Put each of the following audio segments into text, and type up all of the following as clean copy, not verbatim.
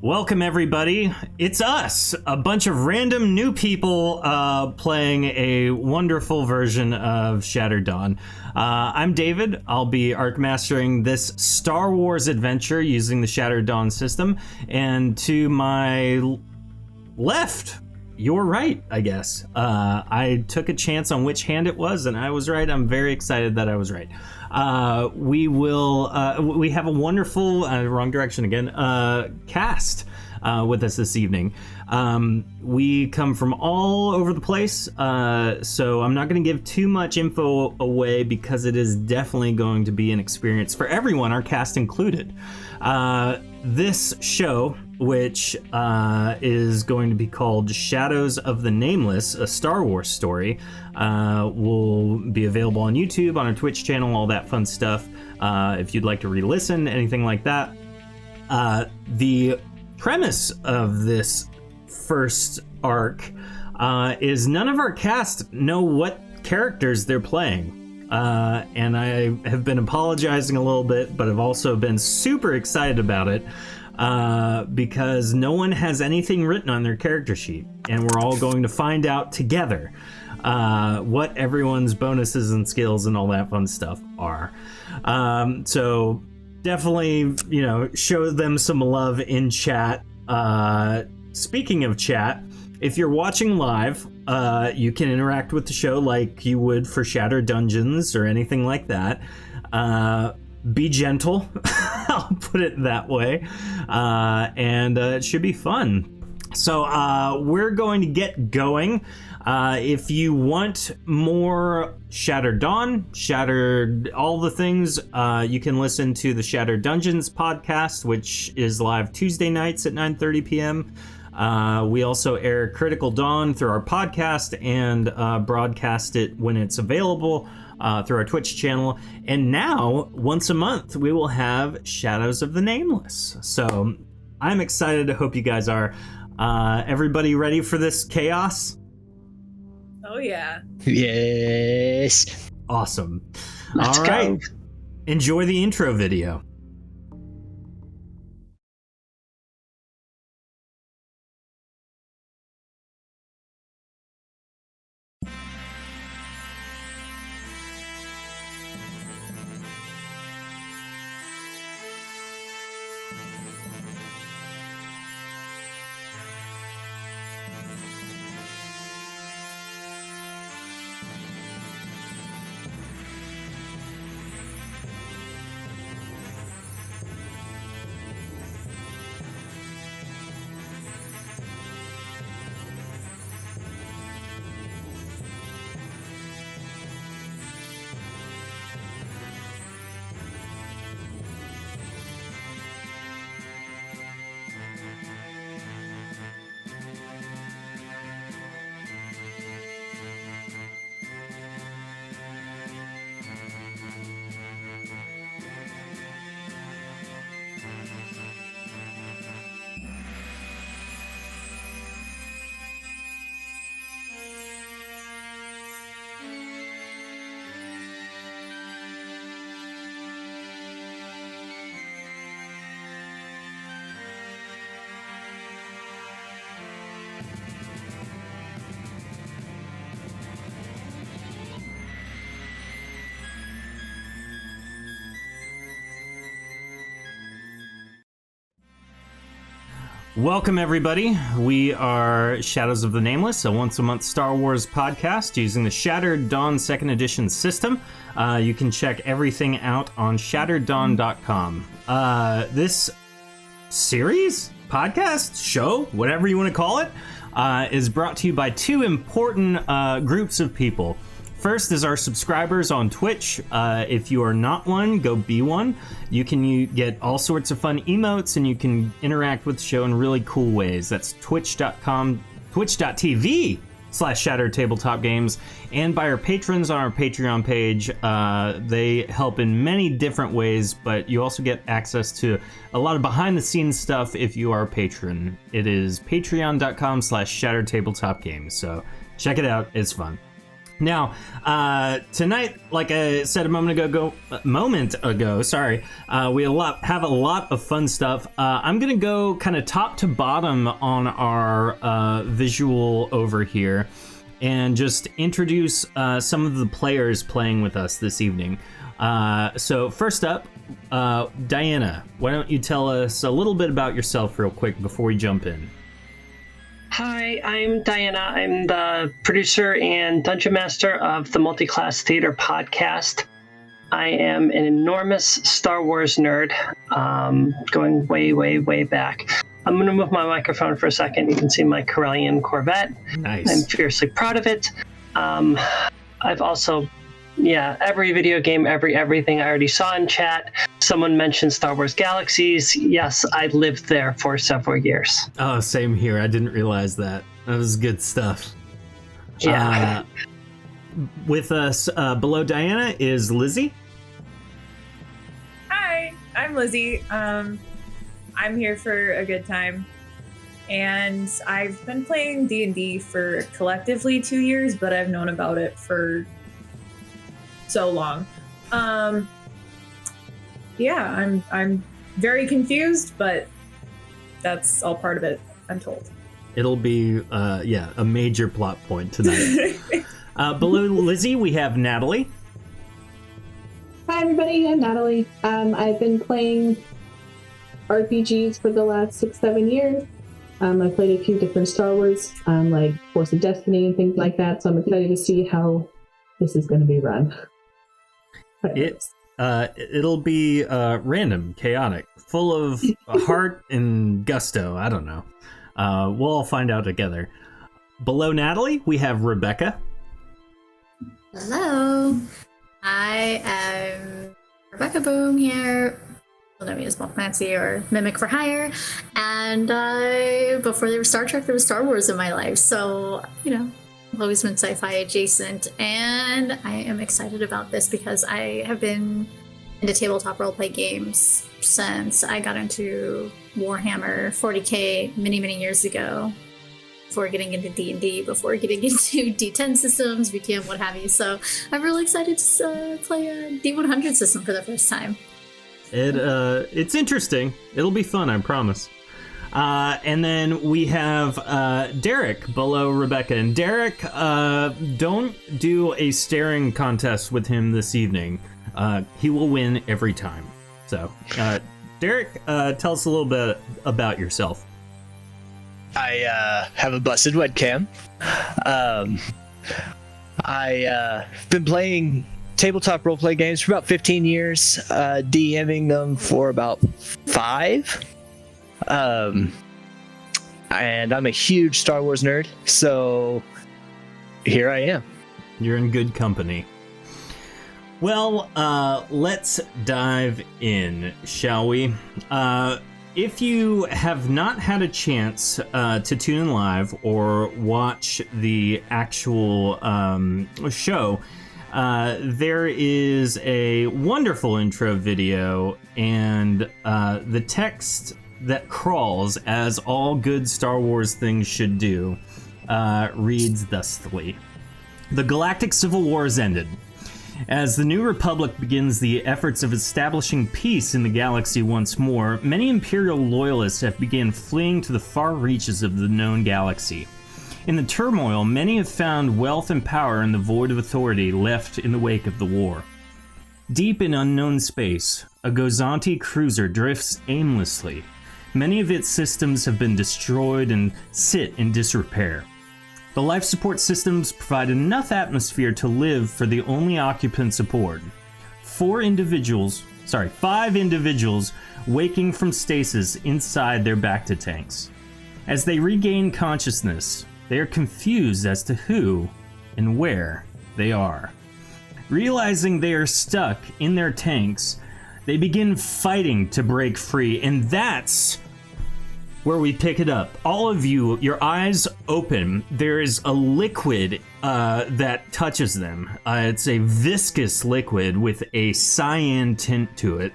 Welcome everybody. It's us, a bunch of random new people playing a wonderful version of Shattered Dawn. I'm David. I'll be arc mastering this Star Wars adventure using the Shattered Dawn system. And to my left, you're right, I guess. I took a chance on which hand it was, and I was right. I'm very excited that I was right. We have a wonderful, wrong direction again, cast with us this evening. We come from all over the place, so I'm not going to give too much info away because it is definitely going to be an experience for everyone, our cast included. This show, which is going to be called Shadows of the Nameless, a Star Wars story, will be available on YouTube, on our Twitch channel, all that fun stuff. If you'd like to re-listen, anything like that. The premise of this first arc is none of our cast know what characters they're playing. And I have been apologizing a little bit, but I've also been super excited about it because no one has anything written on their character sheet, and we're all going to find out together what everyone's bonuses and skills and all that fun stuff are. So definitely, show them some love in chat. Speaking of chat, if you're watching live, you can interact with the show like you would for Shattered Dungeons or anything like that. Be gentle, I'll put it that way, and it should be fun. So we're going to get going. If you want more Shattered Dawn, Shattered all the things, you can listen to the Shattered Dungeons podcast, which is live Tuesday nights at 9:30 p.m. We also air Critical Dawn through our podcast and broadcast it when it's available through our Twitch channel. And now, once a month, we will have Shadows of the Nameless. So I'm excited. I hope you guys are. Everybody ready for this chaos? Oh, yeah. Yes. Awesome. Let's all right. go. Enjoy the intro video. Welcome, everybody. We are Shadows of the Nameless, a once-a-month Star Wars podcast using the Shattered Dawn 2nd Edition system. You can check everything out on shattereddawn.com. This series, podcast, show, whatever you want to call it, is brought to you by two important groups of people. First is our subscribers on Twitch. If you are not one, go be one. You can get all sorts of fun emotes, and you can interact with the show in really cool ways. That's twitch.tv/Shattered Tabletop Games, and by our patrons on our Patreon page. They help in many different ways, but you also get access to a lot of behind-the-scenes stuff if you are a patron. It is patreon.com/Shattered Tabletop Games, so check it out. It's fun. Now, tonight, like I said a moment ago, we have a lot of fun stuff. I'm gonna go kind of top to bottom on our visual over here, and just introduce some of the players playing with us this evening. So first up, Diana, why don't you tell us a little bit about yourself real quick before we jump in? Hi, I'm Diana. I'm the producer and dungeon master of the Multiclass Theater podcast. I am an enormous Star Wars nerd, going way, way, way back. I'm going to move my microphone for a second. You can see my Corellian Corvette. Nice. I'm fiercely proud of it. I've also, every video game, everything I already saw in chat. Someone mentioned Star Wars Galaxies. Yes, I lived there for several years. Oh, same here. I didn't realize that. That was good stuff. Yeah. With us below Diana is Lizzie. Hi, I'm Lizzie. I'm here for a good time. And I've been playing D&D for collectively 2 years, but I've known about it for so long. I'm very confused, but that's all part of it, I'm told. It'll be, a major plot point tonight. Below Lizzie, we have Natalie. Hi, everybody. I'm Natalie. I've been playing RPGs for the last 6-7 years. I've played a few different Star Wars, like Force of Destiny and things like that, so I'm excited to see how this is going to be run. It'll be random, chaotic, full of heart and gusto. I don't know. We'll all find out together. Below Natalie, we have Rebecca. Hello, I am Rebecca Boom here. Well, know me as Moth Nancy or Mimic for Hire. And before there was Star Trek, there was Star Wars in my life. So, I've always been sci-fi adjacent, and I am excited about this because I have been into tabletop roleplay games since I got into Warhammer 40k many years ago, before getting into D&D, before getting into D10 systems, VTM, what have you. So I'm really excited to play a D100 system for the first time. It's interesting. It'll be fun, I promise. And then we have Derek below Rebecca. And Derek, don't do a staring contest with him this evening. He will win every time. So, Derek, tell us a little bit about yourself. I have a busted webcam. I've been playing tabletop roleplay games for about 15 years, DMing them for about 5. And I'm a huge Star Wars nerd, so here I am. You're in good company. Well, let's dive in, shall we? If you have not had a chance to tune in live or watch the actual show, there is a wonderful intro video, and the text that crawls, as all good Star Wars things should do, reads thusly. The Galactic Civil War has ended. As the New Republic begins the efforts of establishing peace in the galaxy once more, many Imperial loyalists have begun fleeing to the far reaches of the known galaxy. In the turmoil, many have found wealth and power in the void of authority left in the wake of the war. Deep in unknown space, a gozanti cruiser drifts aimlessly. Many of its systems have been destroyed and sit in disrepair. The life support systems provide enough atmosphere to live for the only occupants aboard. 5 individuals waking from stasis inside their Bacta tanks. As they regain consciousness, they are confused as to who and where they are. Realizing they are stuck in their tanks, they begin fighting to break free, and that's where we pick it up. All of you, your eyes open. There is a liquid that touches them. It's a viscous liquid with a cyan tint to it.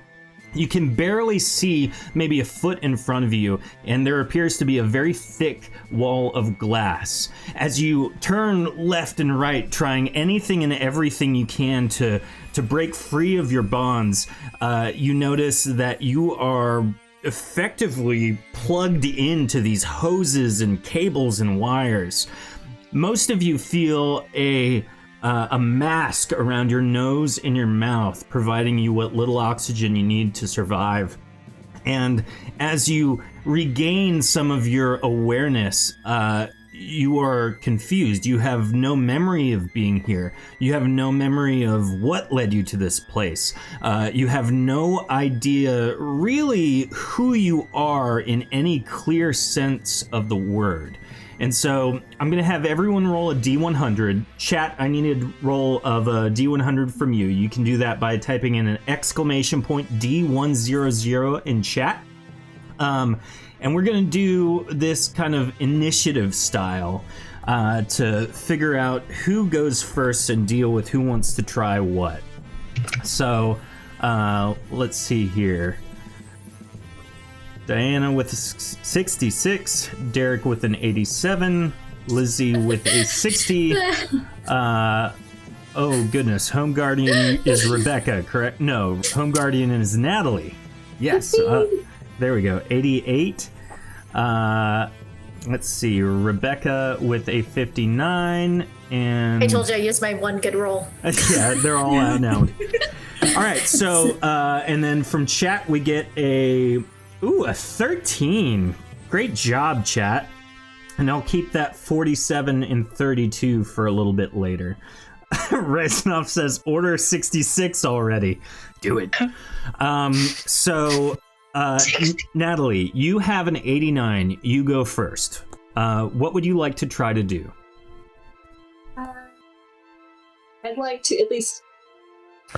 You can barely see maybe a foot in front of you, and there appears to be a very thick wall of glass. As you turn left and right, trying anything and everything you can to break free of your bonds, you notice that you are effectively plugged into these hoses and cables and wires. Most of you feel a mask around your nose and your mouth, providing you what little oxygen you need to survive. And as you regain some of your awareness, you are confused. You have no memory of being here. You have no memory of what led you to this place. You have no idea really who you are in any clear sense of the word. And so I'm going to have everyone roll a D100. Chat, I need a roll of a D100 from you. You can do that by typing in an exclamation point D100 in chat. And we're going to do this kind of initiative style to figure out who goes first and deal with who wants to try what. So let's see here. Diana with a 66, Derek with an 87, Lizzie with a 60. Oh goodness, Home Guardian is Rebecca, correct? No, Home Guardian is Natalie. Yes, there we go, 88. Let's see, Rebecca with a 59, and... I told you I used my one good roll. Yeah, they're all out now. All right, so, and then from chat we get a 13. Great job, chat. And I'll keep that 47 and 32 for a little bit later. Reznov says, order 66 already. Do it. Natalie, you have an 89. You go first. What would you like to try to do? I'd like to at least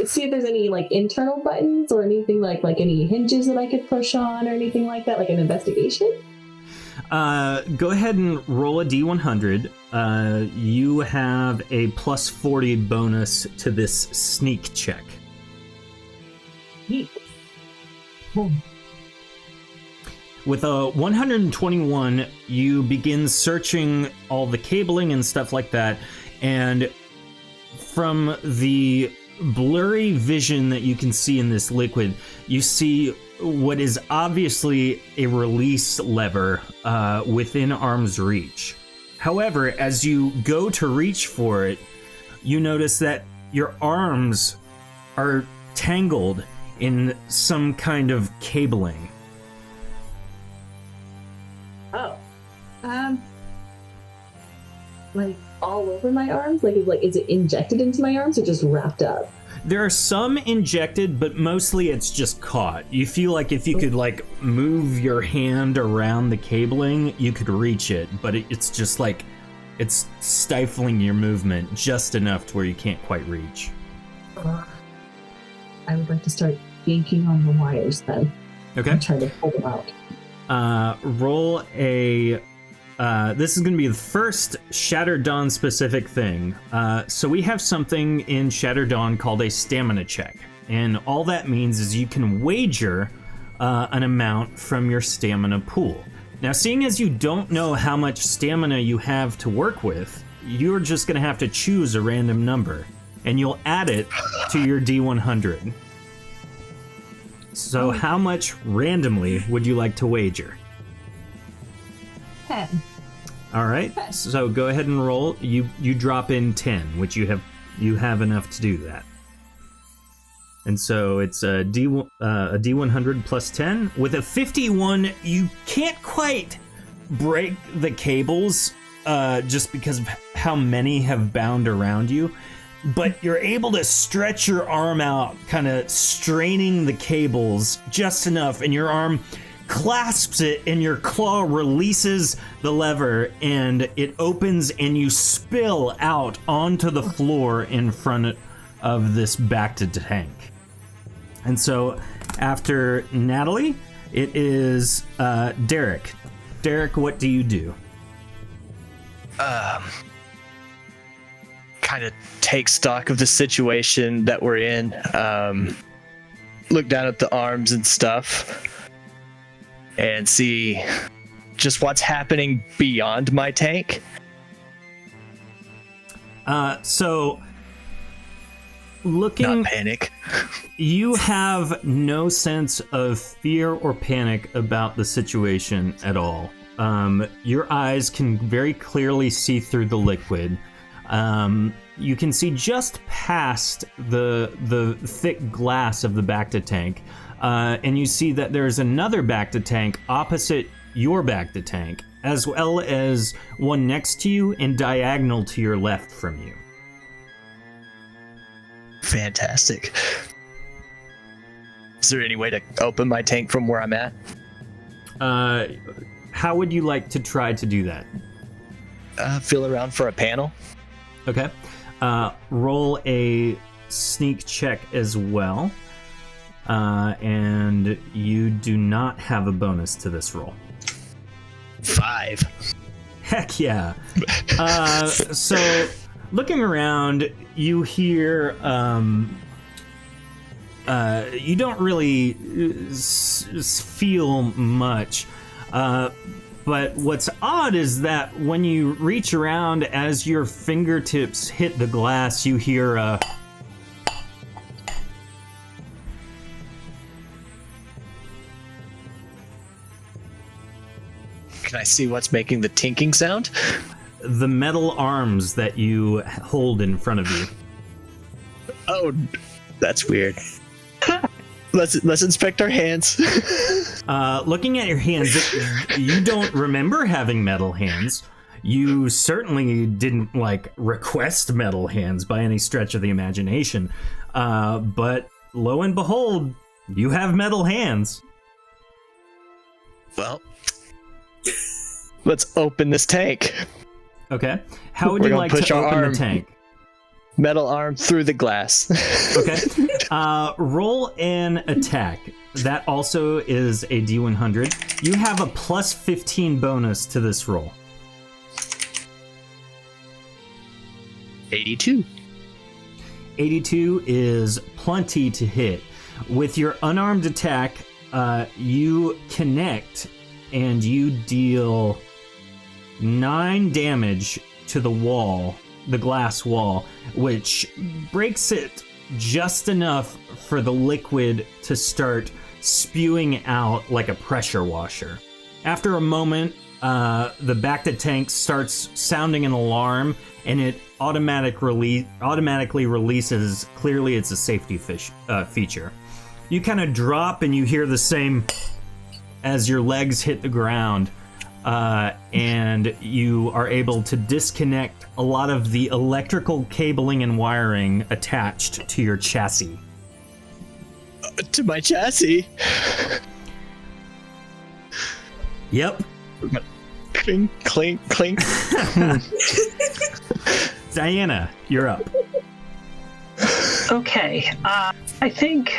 see if there's any like internal buttons or anything like any hinges that I could push on or anything like that, like an investigation. Go ahead and roll a D100. You have a plus 40 bonus to this sneak check. Neat. With a 121, you begin searching all the cabling and stuff like that, and from the blurry vision that you can see in this liquid, you see what is obviously a release lever within arm's reach. However, as you go to reach for it, you notice that your arms are tangled in some kind of cabling. Oh. Like all over my arms? Is it injected into my arms or just wrapped up? There are some injected, but mostly it's just caught. You feel like if you could like move your hand around the cabling, you could reach it, but it's just like it's stifling your movement just enough to where you can't quite reach. I would like to start yanking on the wires then. Okay. And try to pull them out. Roll a... this is going to be the first Shattered Dawn specific thing. So we have something in Shattered Dawn called a stamina check. And all that means is you can wager an amount from your stamina pool. Now, seeing as you don't know how much stamina you have to work with, you're just going to have to choose a random number. And you'll add it to your D100. So how much randomly would you like to wager? 10. All right, so go ahead and roll. You drop in 10, which you have enough to do that. And so it's a D100 plus 10. With a 51, you can't quite break the cables just because of how many have bound around you. But you're able to stretch your arm out, kind of straining the cables just enough, and your arm clasps it, and your claw releases the lever, and it opens, and you spill out onto the floor in front of this backed tank. And so after Natalie, it is Derek. Derek, what do you do? Kind of take stock of the situation that we're in. look down at the arms and stuff and see just what's happening beyond my tank. So looking, not panic. You have no sense of fear or panic about the situation at all. Your eyes can very clearly see through the liquid. You can see just past the thick glass of the Bacta tank, and you see that there's another Bacta tank opposite your Bacta tank, as well as one next to you and diagonal to your left from you. Fantastic. Is there any way to open my tank from where I'm at? How would you like to try to do that? Feel around for a panel. Okay. Roll a sneak check as well. And you do not have a bonus to this roll. 5. Heck yeah. So looking around, you hear you don't really feel much. But what's odd is that when you reach around, as your fingertips hit the glass, you hear a... Can I see what's making the tinking sound? The metal arms that you hold in front of you. Oh, that's weird. Let's inspect our hands. Looking at your hands, you don't remember having metal hands. You certainly didn't request metal hands by any stretch of the imagination. But lo and behold, you have metal hands. Well, let's open this tank. Okay. How would you like to open the tank? Metal arm through the glass. Okay. Roll an attack. That also is a D100. You have a plus 15 bonus to this roll. 82. 82 is plenty to hit. With your unarmed attack, you connect and you deal 9 damage to the wall, the glass wall, which breaks it just enough for the liquid to start spewing out like a pressure washer. After a moment, the Bacta tank starts sounding an alarm, and it automatically releases. Clearly, it's a safety feature. You kind of drop, and you hear the same as your legs hit the ground. And you are able to disconnect a lot of the electrical cabling and wiring attached to your chassis. To my chassis? Yep. Clink, clink, clink. Diana, you're up. Okay, I think...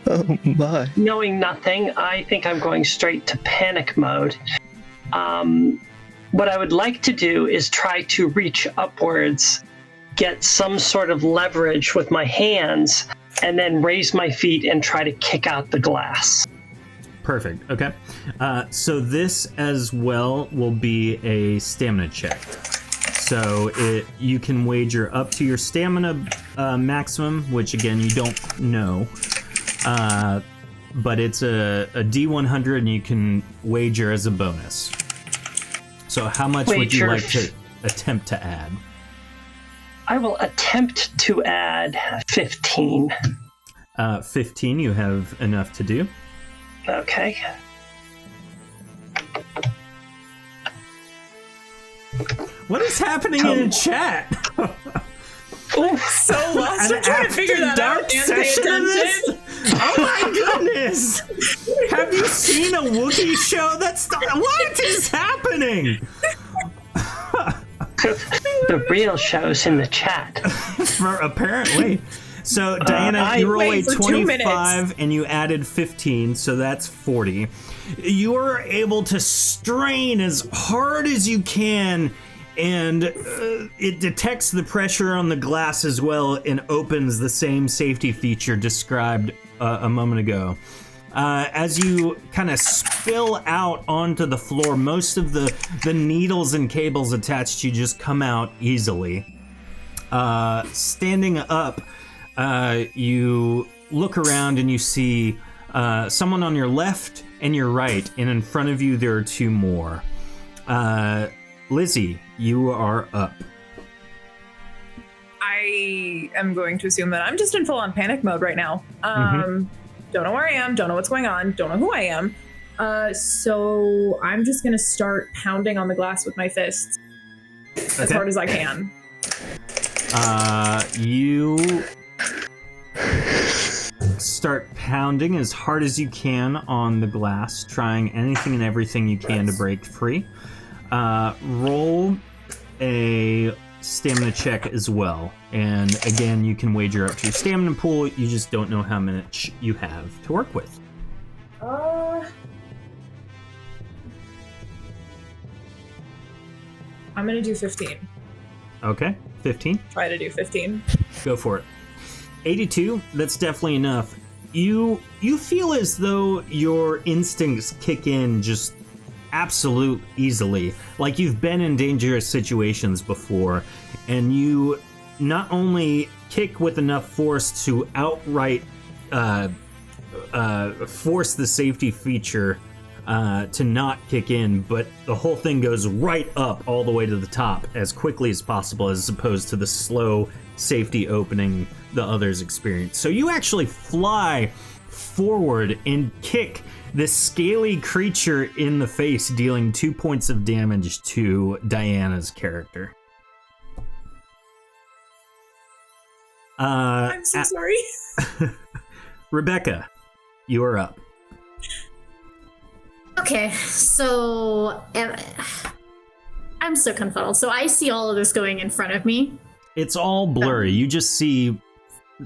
Oh my. Knowing nothing, I think I'm going straight to panic mode. What I would like to do is try to reach upwards, get some sort of leverage with my hands, and then raise my feet and try to kick out the glass. Perfect. Okay. So this as well will be a stamina check. So you can wager up to your stamina maximum, which again you don't know. But it's a D100 and you can wager as a bonus. So how much would you like to attempt to add? I will attempt to add 15. 15, you have enough to do. Okay. What is happening in chat? So lost. I'm trying to figure that out and pay attention. Oh my goodness! Have you seen a Wookiee show? What is happening? The real show's in the chat. Apparently. So, Diana, you roll a 25 and you added 15, so that's 40. You are able to strain as hard as you can, and it detects the pressure on the glass as well and opens the same safety feature described a moment ago. As you kind of spill out onto the floor, most of the needles and cables attached to you just come out easily. Standing up, you look around and you see someone on your left and your right, and in front of you there are two more. Lizzie, you are up. I am going to assume that I'm just in full-on panic mode right now. Don't know where I am, don't know what's going on, don't know who I am. So I'm just going to start pounding on the glass with my fists as hard as I can. You start pounding as hard as you can on the glass, trying anything and everything you can to break free. Roll a stamina check as well. And again, you can wager up to your stamina pool. You just don't know how much you have to work with. I'm going to do 15. Okay, 15. Try to do 15. Go for it. 82, that's definitely enough. You feel as though your instincts kick in just absolute easily, like you've been in dangerous situations before, and you not only kick with enough force to outright force the safety feature to not kick in, but the whole thing goes right up all the way to the top as quickly as possible, as opposed to the slow safety opening the others experience. So you actually fly forward and kick this scaly creature in the face, dealing 2 points of damage to Diana's character. I'm so sorry. Rebecca, you are up. Okay, so I'm so confuddled. So I see all of this going in front of me. It's all blurry. You just see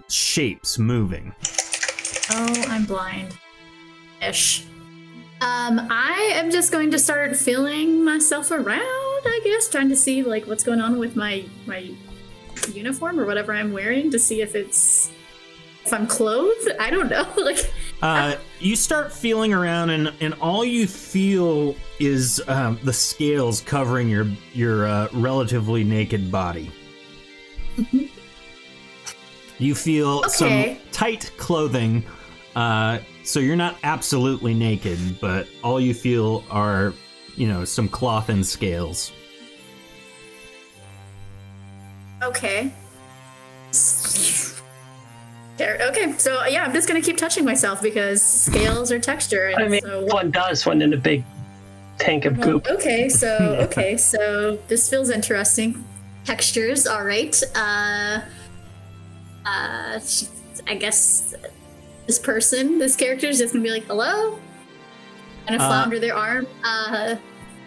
shapes moving. Oh, I'm blind. Ish. I am just going to start feeling myself around, I guess, trying to see like what's going on with my uniform or whatever I'm wearing to see if I'm clothed. I don't know. You start feeling around, and all you feel is the scales covering your relatively naked body. You feel some tight clothing, so you're not absolutely naked, but all you feel are, some cloth and scales. Okay. Okay, so yeah, I'm just gonna keep touching myself because scales are texture. And one does when in a big tank of goop. Okay, so this feels interesting. Textures, all right. I guess this character is just gonna be like, hello? And flounder their arm.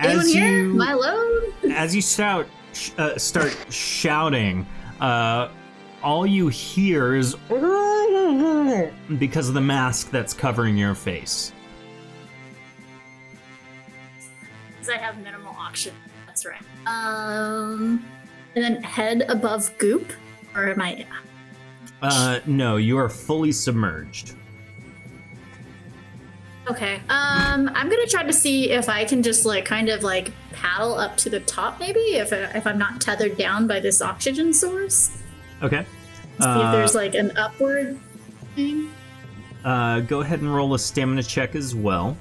Anyone here? Am I alone? As you start shouting, all you hear is because of the mask that's covering your face. Because I have minimal oxygen. That's right. And then head above goop, or am I? No, you are fully submerged. Okay. I'm gonna try to see if I can just paddle up to the top, maybe if I'm not tethered down by this oxygen source. Okay. See if there's an upward thing. Go ahead and roll a stamina check as well.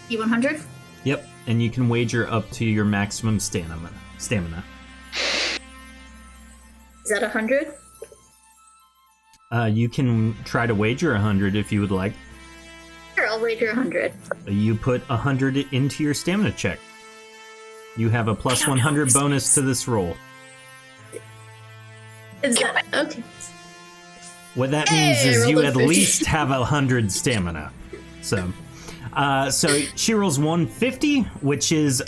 E100? Yep, and you can wager up to your maximum stamina. Is that 100? You can try to wager 100 if you would like. Sure, I'll wager 100. You put 100 into your stamina check. You have a plus 100 bonus to this roll. Is that okay? What that means is you at least have 100 stamina. So she rolls 150, which is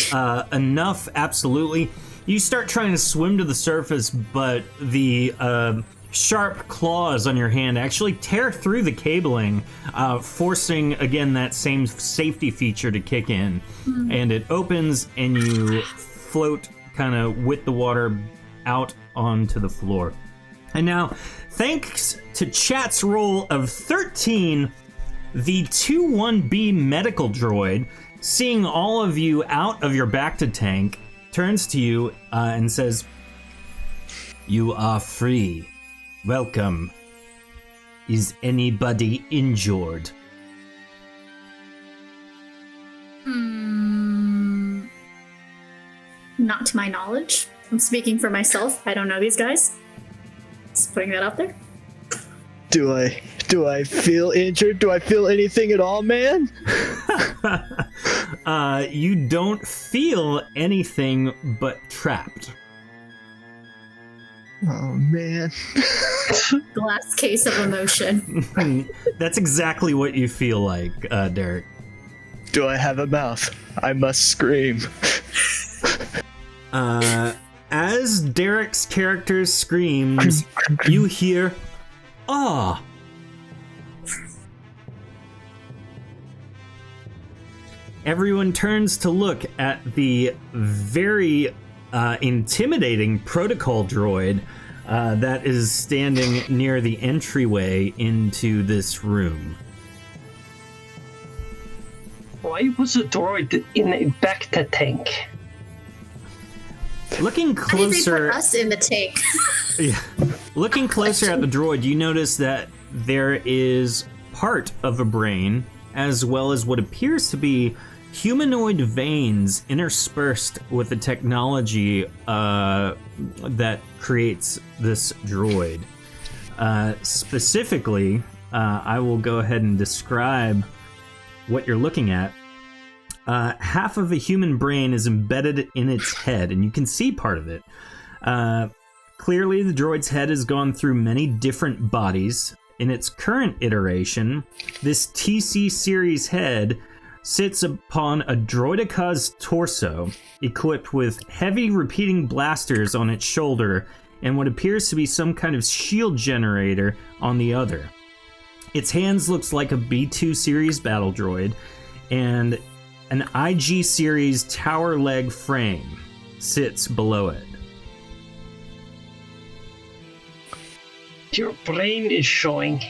enough, absolutely. You start trying to swim to the surface, but the sharp claws on your hand actually tear through the cabling, forcing, again, that same safety feature to kick in. Mm-hmm. And it opens, and you float kind of with the water out onto the floor. And now, thanks to chat's roll of 13, the 2-1B medical droid, seeing all of you out of your Bacta tank, turns to you and says, "You are free. Welcome. Is anybody injured?" Not to my knowledge. I'm speaking for myself. I don't know these guys. Just putting that out there. Do I feel injured? Do I feel anything at all, man? You don't feel anything but trapped. Oh, man. Glass case of emotion. That's exactly what you feel like, Derek. Do I have a mouth? I must scream. As Derek's character screams, you hear, "Ah!" Everyone turns to look at the very intimidating protocol droid that is standing near the entryway into this room. Why was a droid in a Bacta tank? Looking Why did they closer, put us in the tank? yeah, looking closer at the droid, you notice that there is part of a brain, as well as what appears to be humanoid veins interspersed with the technology that creates this droid. Specifically, I will go ahead and describe what you're looking at. Half of a human brain is embedded in its head, and you can see part of it. Clearly, the droid's head has gone through many different bodies. In its current iteration, this TC series head sits upon a droideca's torso, equipped with heavy repeating blasters on its shoulder and what appears to be some kind of shield generator on the other. Its hands looks like a B2 series battle droid, and an IG series tower leg frame sits below it. Your brain is showing.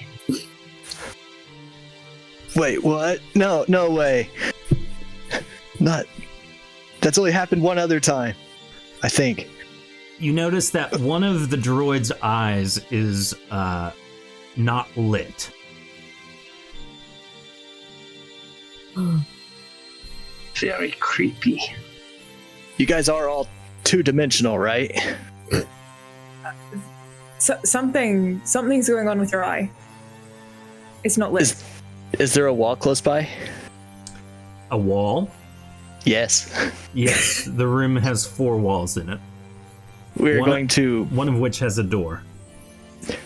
Wait, what? No way. Not. That's only happened one other time, I think. You notice that one of the droid's eyes is not lit. Very creepy. You guys are all two-dimensional, right? Something's going on with your eye. It's not lit. Is there a wall close by? A wall? Yes. Yes, the room has 4 walls in it. One of which has a door.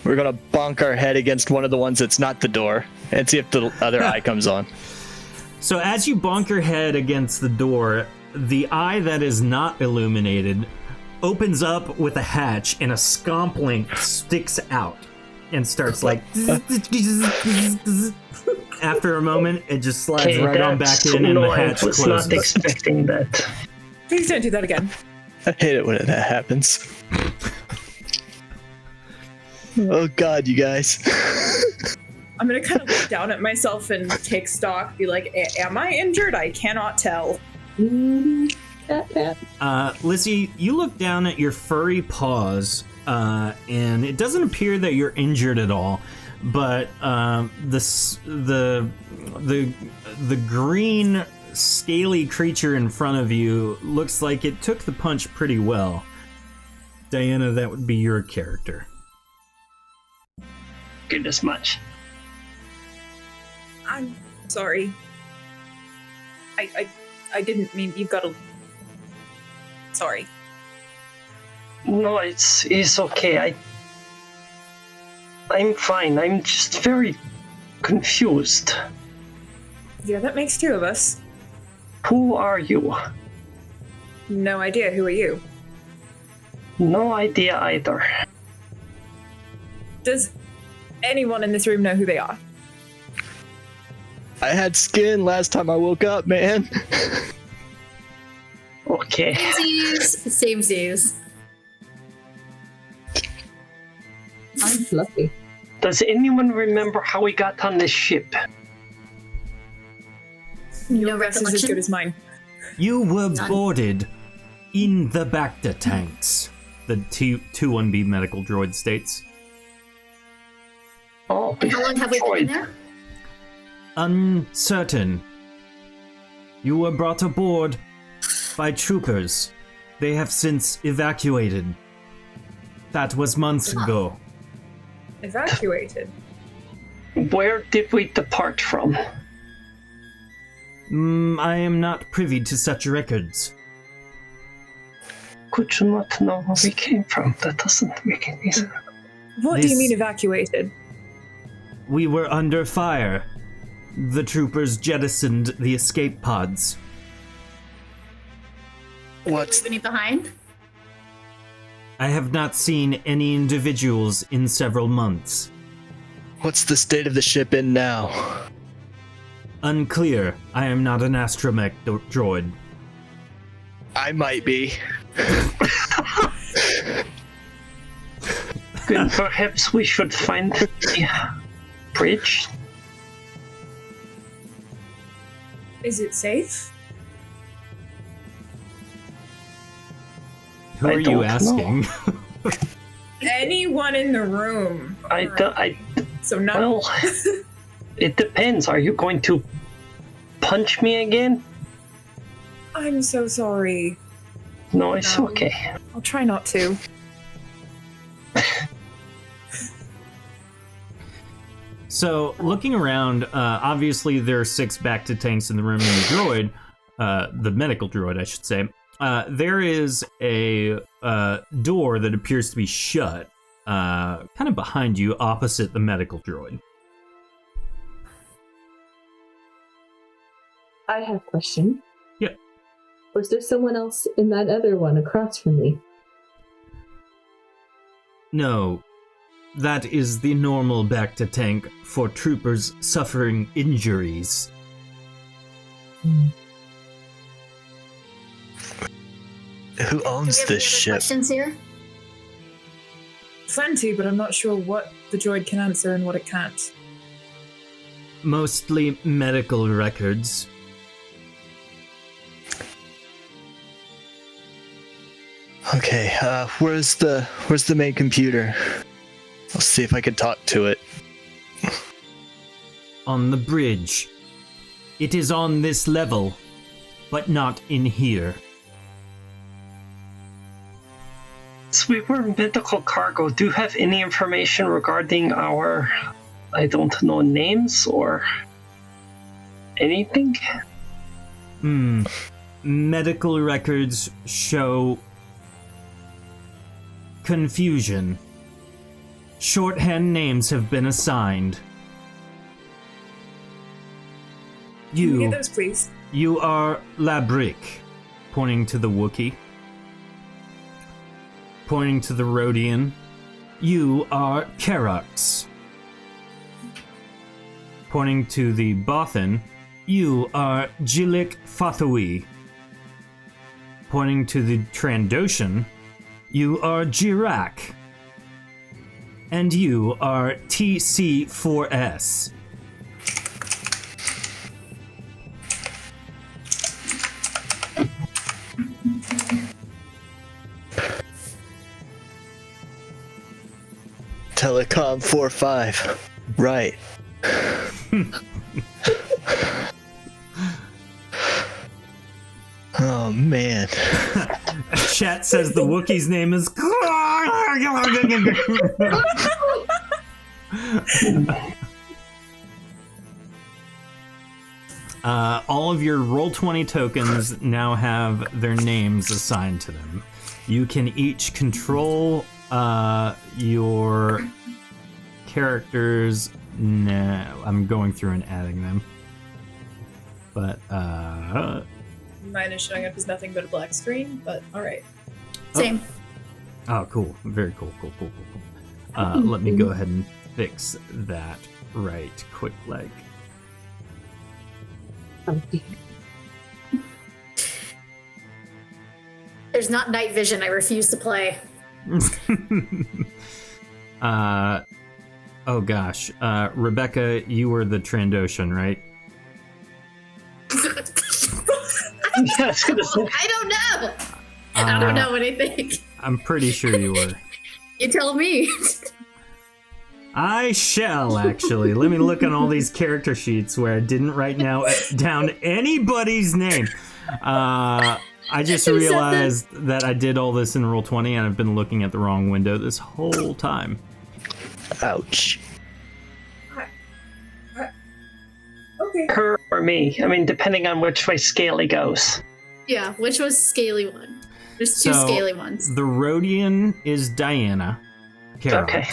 We're gonna bonk our head against one of the ones that's not the door and see if the other eye comes on. So as you bonk your head against the door, the eye that is not illuminated opens up with a hatch and a scomp link sticks out and starts like after a moment it just slides right on back in and the hatch I was closes. not expecting that. Please don't do that again. I hate it when that happens. Oh god, you guys. I'm gonna kind of look down at myself and take stock, be like, am I injured? I cannot tell. Lizzie, you look down at your furry paws, and it doesn't appear that you're injured at all. But the green scaly creature in front of you looks like it took the punch pretty well. Diana, that would be your character. Good as much. I'm sorry. I didn't mean you've got to. Sorry. No, it's okay. I'm fine. I'm just very confused. Yeah, that makes 2 of us. Who are you? No idea. Who are you? No idea either. Does anyone in this room know who they are? I had skin last time I woke up, man. Okay. Same Z's. Lovely. Does anyone remember how we got on this ship? Your guess is as good as mine. You were boarded in the Bacta tanks, the 2-1B medical droid states. Oh, How long have we been there? Uncertain. You were brought aboard by troopers. They have since evacuated. That was months ago. Evacuated. Where did we depart from? I am not privy to such records. Could you not know where we came from? That doesn't make any sense. What do you mean evacuated? We were under fire. The troopers jettisoned the escape pods. What's Leaving it behind? I have not seen any individuals in several months. the state of the ship in now? Unclear. I am not an astromech droid. I might be. Then perhaps we should find the bridge. Is it safe? Who I are you don't asking? Anyone in the room. So not. Well, it depends. Are you going to punch me again? I'm so sorry. No, it's okay. I'll try not to. So, looking around, obviously there are 6 Bacta tanks in the room, and the droid, the medical droid, I should say. There is a door that appears to be shut, kind of behind you, opposite the medical droid. I have a question. Yeah. Was there someone else in that other one across from me? No, that is the normal Bacta tank for troopers suffering injuries. Who owns Do we have any this other ship? questions here? Plenty, but I'm not sure what the droid can answer and what it can't. Mostly medical records. Okay, where's the main computer? I'll see if I can talk to it. On the bridge. It is on this level, but not in here. So we were medical cargo. Do you have any information regarding our, I don't know, names or anything? Medical records show confusion. Shorthand names have been assigned. Can we get those, please? You are Labrick, pointing to the Wookiee. Pointing to the Rhodian. You are Karax. Pointing to the Bothan. You are Jilik Fathui. Pointing to the Trandoshan. You are Jirak. And you are TC4S. Telecom 45. Right. Oh man. Chat says the Wookiee's name is. All of your Roll20 tokens now have their names assigned to them. You can each control your characters. No, I'm going through and adding them. But Mine is showing up as nothing but a black screen, but alright. Same. oh, cool, very cool. Let me go ahead and fix that right quick, like. There's not night vision. I refuse to play. Oh gosh. Rebecca, you were the Trandoshan, right? Yeah, I was gonna say. I don't know. I don't know anything. I'm pretty sure you were. You tell me. I shall, actually. Let me look on all these character sheets where I didn't write down anybody's name. I just realized that I did all this in Roll20 and I've been looking at the wrong window this whole time. Ouch. Okay. Her or me. I mean, depending on which way Scaly goes. Yeah, which was Scaly one? There's two Scaly ones. The Rhodian is Diana. Karos. Okay.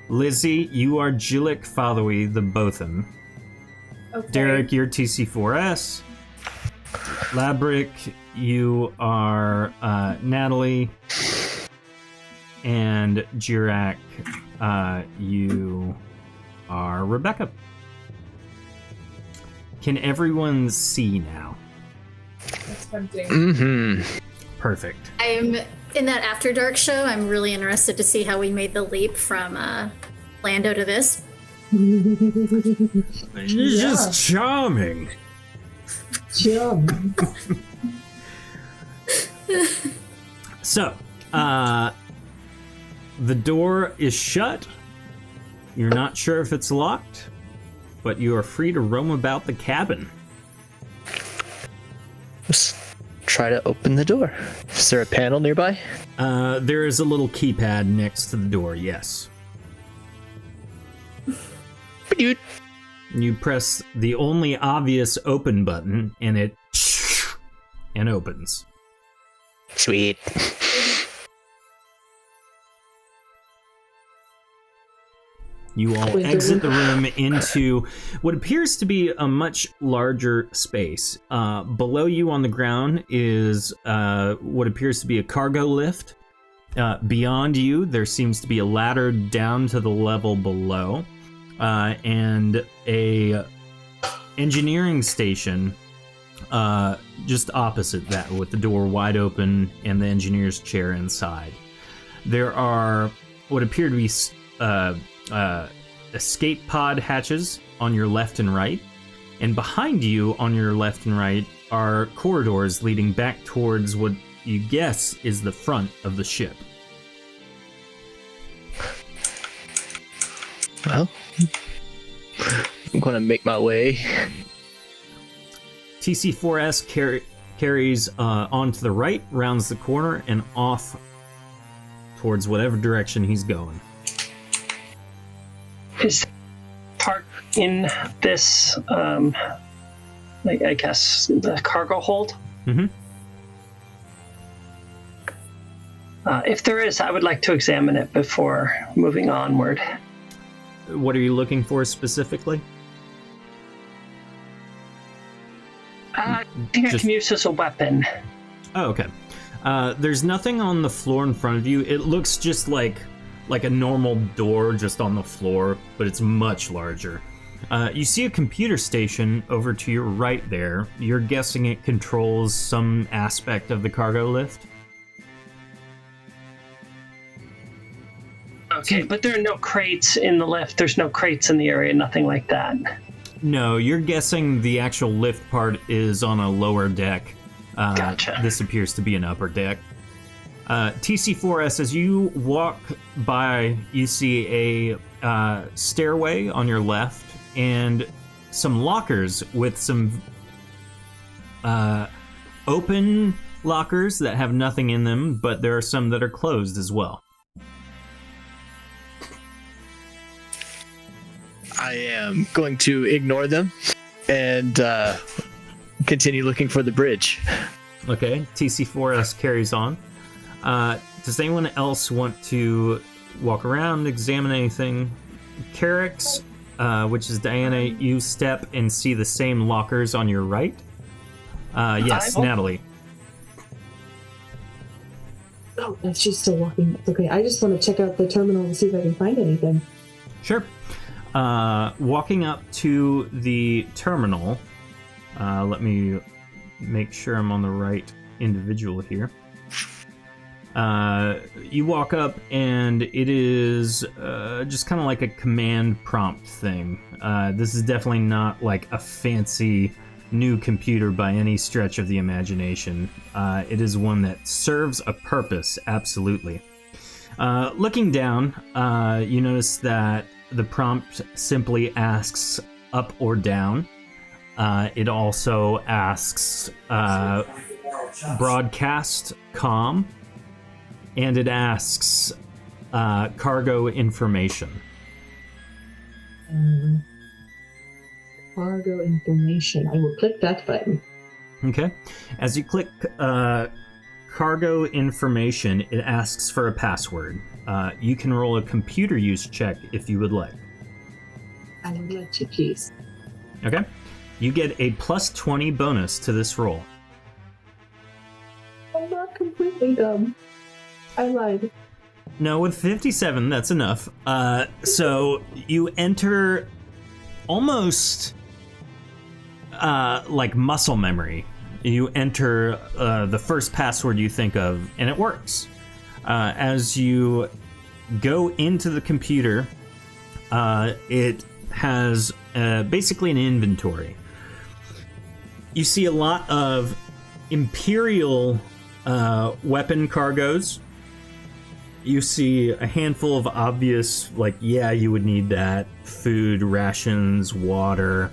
Lizzie, you are Jillik Fathowy the Bothan. Okay. Derek, you're TC4S. Labrick, you are Natalie. And Jirak, you are Rebecca. Can everyone see now? That's tempting. Mm-hmm. Perfect. I'm in that After Dark show. I'm really interested to see how we made the leap from Lando to this. It's just charming. Jump. So, the door is shut. You're not sure if it's locked, but you are free to roam about the cabin. Let's try to open the door. Is there a panel nearby? There is a little keypad next to the door, yes. Dude. You press the only obvious open button, and it opens. Sweet. You all exit the room into what appears to be a much larger space. Below you on the ground is what appears to be a cargo lift. Beyond you, there seems to be a ladder down to the level below, and a engineering station just opposite that, with the door wide open and the engineer's chair inside. There are what appear to be escape pod hatches on your left and right, and behind you on your left and right are corridors leading back towards what you guess is the front of the ship. Well, I'm gonna make my way. TC4S carries on to the right, rounds the corner, and off towards whatever direction he's going. Is part in this, I guess, the cargo hold? Mm-hmm. If there is, I would like to examine it before moving onward. What are you looking for specifically? I think I can use this as a weapon. Oh, okay. There's nothing on the floor in front of you. It looks just like a normal door just on the floor, but it's much larger. You see a computer station over to your right there. You're guessing it controls some aspect of the cargo lift. Okay, but there are no crates in the lift. There's no crates in the area, nothing like that. No, you're guessing the actual lift part is on a lower deck. Gotcha. This appears to be an upper deck. TC4S, as you walk by, you see a stairway on your left and some lockers with some open lockers that have nothing in them, but there are some that are closed as well. I am going to ignore them and continue looking for the bridge. Okay, TC4S carries on. Does anyone else want to walk around, examine anything? Carix, which is Diana, you step and see the same lockers on your right. Yes, Natalie. Oh, she's still walking. It's okay. I just want to check out the terminal and see if I can find anything. Sure. Walking up to the terminal, let me make sure I'm on the right individual here. You walk up, and it is just kind of like a command prompt thing. This is definitely not like a fancy new computer by any stretch of the imagination. It is one that serves a purpose, absolutely. Looking down, you notice that the prompt simply asks up or down. It also asks broadcast comm, and it asks cargo information. Cargo information. I will click that button. Okay. As you click cargo information, it asks for a password. You can roll a computer use check if you would like. I would like to, please. Okay. You get a plus 20 bonus to this roll. I'm not completely dumb. I lied. No, with 57, that's enough. So you enter almost like muscle memory. You enter the first password you think of, and it works. As you go into the computer, it has basically an inventory. You see a lot of Imperial weapon cargoes. You see a handful of obvious, like, yeah, you would need that. Food, rations, water,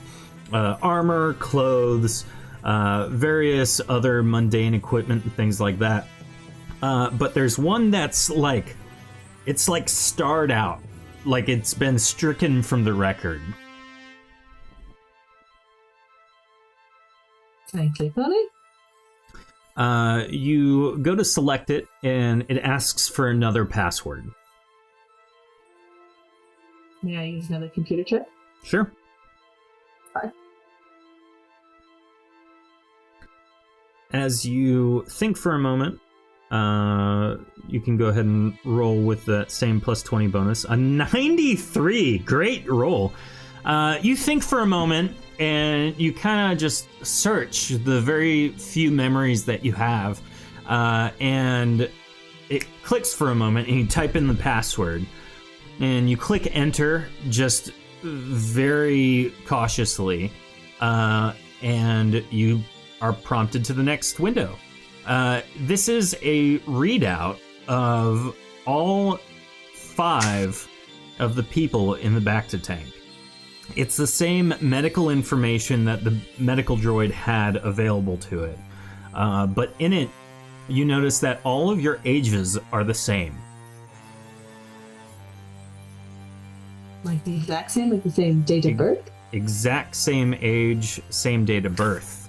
armor, clothes, various other mundane equipment and things like that. But there's one that's like, it's like starred out. Like it's been stricken from the record. Can I click on it? You go to select it, and it asks for another password. May I use another computer check? Sure. Fine. As you think for a moment, you can go ahead and roll with that same plus 20 bonus. A 93! Great roll. You think for a moment, and you kind of just search the very few memories that you have, and it clicks for a moment, and you type in the password, and you click enter just very cautiously, and you are prompted to the next window. This is a readout of all 5 of the people in the Bacta tank. It's the same medical information that the medical droid had available to it. But in it, you notice that all of your ages are the same. Like the exact same, like the same date of birth? Exact same age, same date of birth.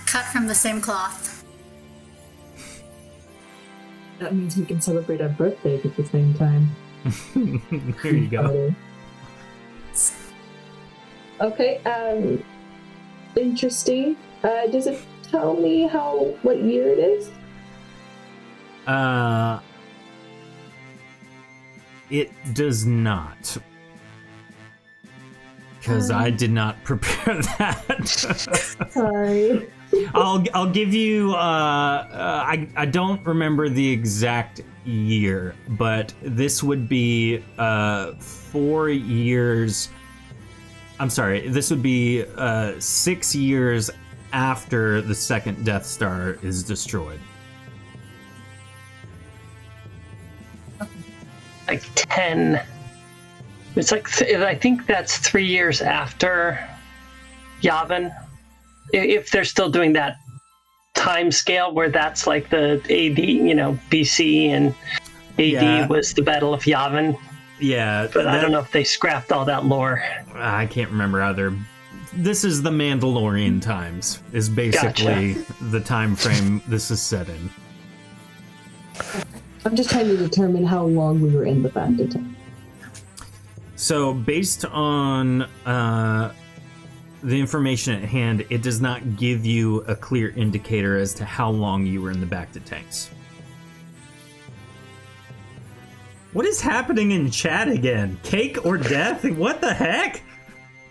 Cut from the same cloth. That means we can celebrate our birthdays at the same time. There you go. Okay, interesting. Does it tell me what year it is? It does not. Because I did not prepare that. Sorry. I'll give you I don't remember the exact year, but this would be 4 years. I'm sorry, this would be 6 years after the second Death Star is destroyed. Like 10. It's like I think that's 3 years after Yavin. If they're still doing that time scale where that's like the AD, BC, and AD was the Battle of Yavin. Yeah. But I don't know if they scrapped all that lore. I can't remember either. This is the Mandalorian times, is basically the time frame this is set in. I'm just trying to determine how long we were in the Bacta tank. So based on the information at hand, it does not give you a clear indicator as to how long you were in the Bacta tanks. What is happening in chat again? Cake or death? What the heck?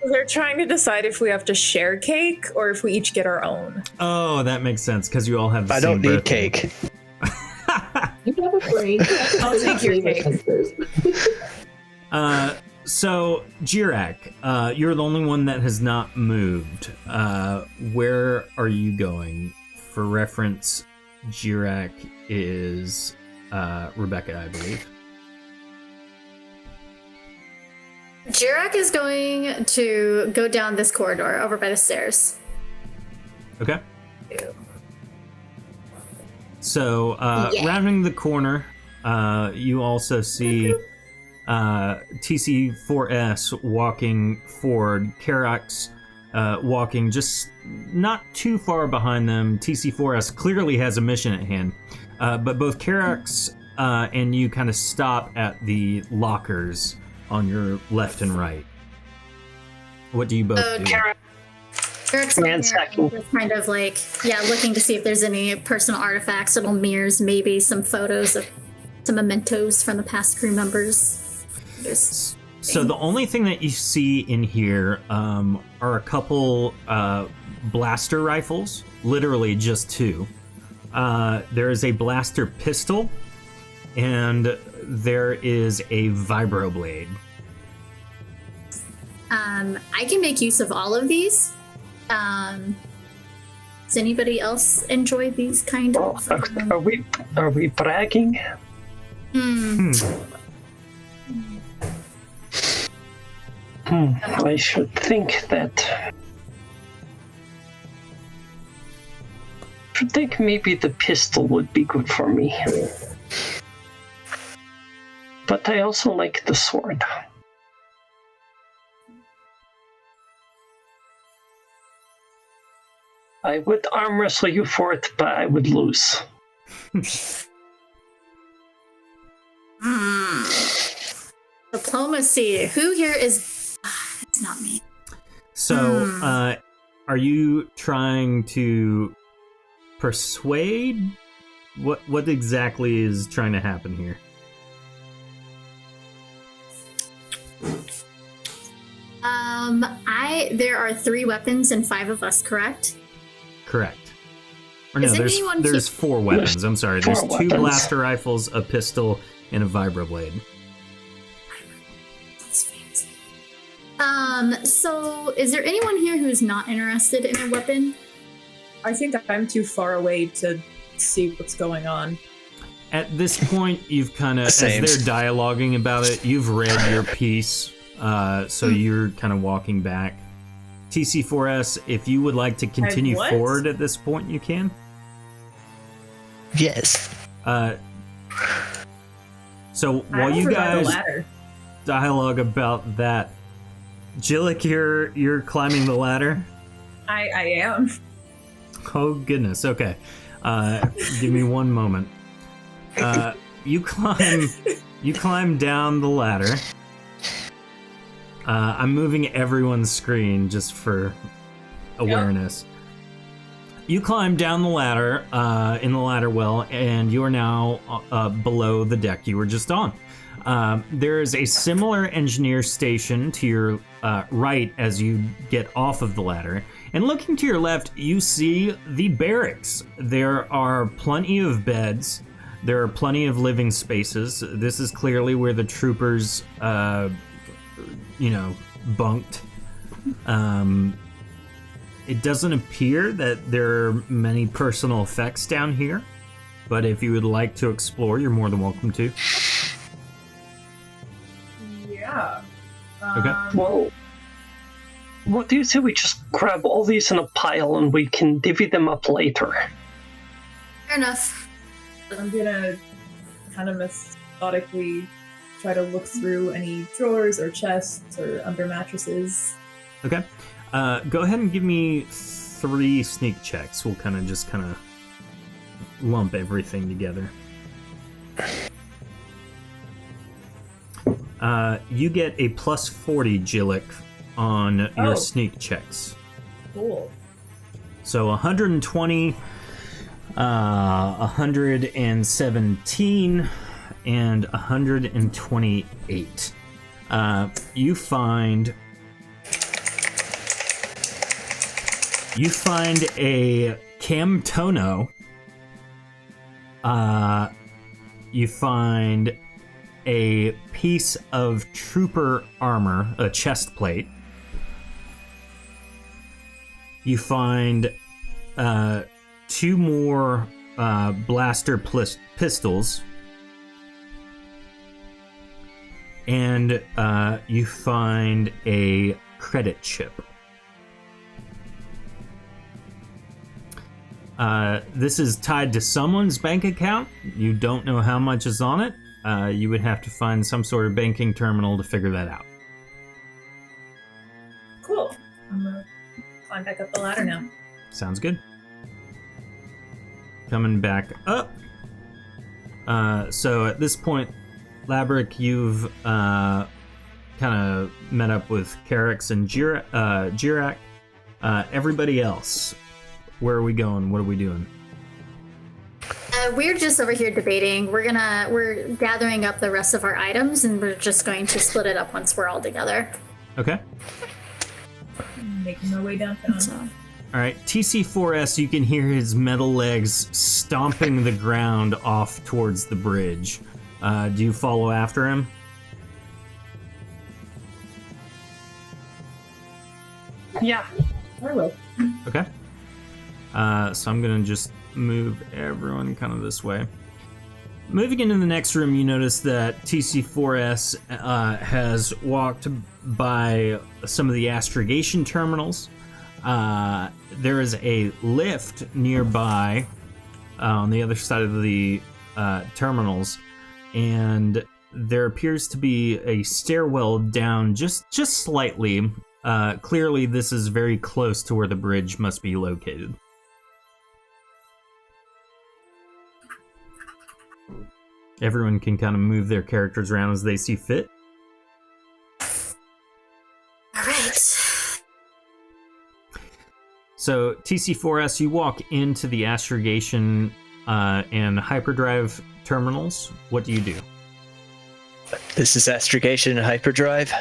They're trying to decide if we have to share cake or if we each get our own. Oh, that makes sense because you all have the I same don't need birthday. cake. You have a brain. I'll take your cake. So, Jirak, you're the only one that has not moved. Where are you going? For reference, Jirak is Rebecca, I believe. Jirak is going to go down this corridor over by the stairs. Okay. So, Yeah. rounding the corner, you also see TC4S walking forward, Karax walking just not too far behind them. TC4S clearly has a mission at hand, but both Karax and you kind of stop at the lockers on your left and right. What do you both do? Jirak's Ransacking. just kind of like, looking to see if there's any personal artifacts, little mirrors, maybe some photos of some mementos from the past crew members. So the only thing that you see in here are a couple blaster rifles, literally just two. There is a blaster pistol, and there is a vibroblade. I can make use of all of these. Does anybody else enjoy these kind of? Are we bragging? I should think that. I think maybe the pistol would be good for me. But I also like the sword. I would arm wrestle you for it, but I would lose. Diplomacy. Who here is? It's not me. So, are you trying to persuade? What exactly is trying to happen here? There are 3 weapons and 5 of us, correct? Correct. Or no, Is there's anyone 4 weapons. I'm sorry. There's 2 weapons. blaster rifles, a pistol, and a vibroblade. That's fancy. So is there anyone here who's not interested in a weapon? I think I'm too far away to see what's going on. At this point, you've kind of, as Same. they're dialoguing about it, you've read your piece, so you're kind of walking back. TC4S, if you would like to continue what? forward at this point, you can. Yes. So I while you over by the guys ladder. dialogue about that, Jillik, you're climbing the ladder. I am. Oh goodness. Okay. Give me one moment. You climb down the ladder. I'm moving everyone's screen just for awareness. You climb down the ladder in the ladder well, and you are now below the deck you were just on. There is a similar engineer station to your right as you get off of the ladder. And looking to your left, you see the barracks. There are plenty of beds. There are plenty of living spaces. This is clearly where the troopers, bunked. It doesn't appear that there are many personal effects down here, but if you would like to explore, you're more than welcome to. Yeah. Okay. Well, what do you say we just grab all these in a pile and we can divvy them up later? Fair enough. I'm gonna kind of methodically try to look through any drawers or chests or under mattresses. Okay. Go ahead and give me 3 sneak checks. We'll kind of lump everything together. You get a plus 40, Jillik, on your sneak checks. Cool. So 120, 117, and 128. You find You find a camtono. You find a piece of trooper armor, a chest plate. You find 2 more blaster pistols. And you find a credit chip. This is tied to someone's bank account. You don't know how much is on it. You would have to find some sort of banking terminal to figure that out. Cool. I'm gonna climb back up the ladder now. Sounds good. Coming back up. So at this point, Labrick, you've kind of met up with Carix and Jirak. Everybody else, where are we going? What are we doing? We're just over here debating. We're gathering up the rest of our items, and we're just going to split it up once we're all together. Okay. Making my way downtown. So. All right, TC4S, you can hear his metal legs stomping the ground off towards the bridge. Do you follow after him? Yeah. I will. Okay. So I'm going to just move everyone kind of this way. Moving into the next room, you notice that TC4S has walked by some of the astrogation terminals. There is a lift nearby on the other side of the terminals, and there appears to be a stairwell down just slightly. Clearly, this is very close to where the bridge must be located. Everyone can kind of move their characters around as they see fit. All right. So, TC4S, you walk into the astrogation and hyperdrive terminals. What do you do? This is astrogation and hyperdrive.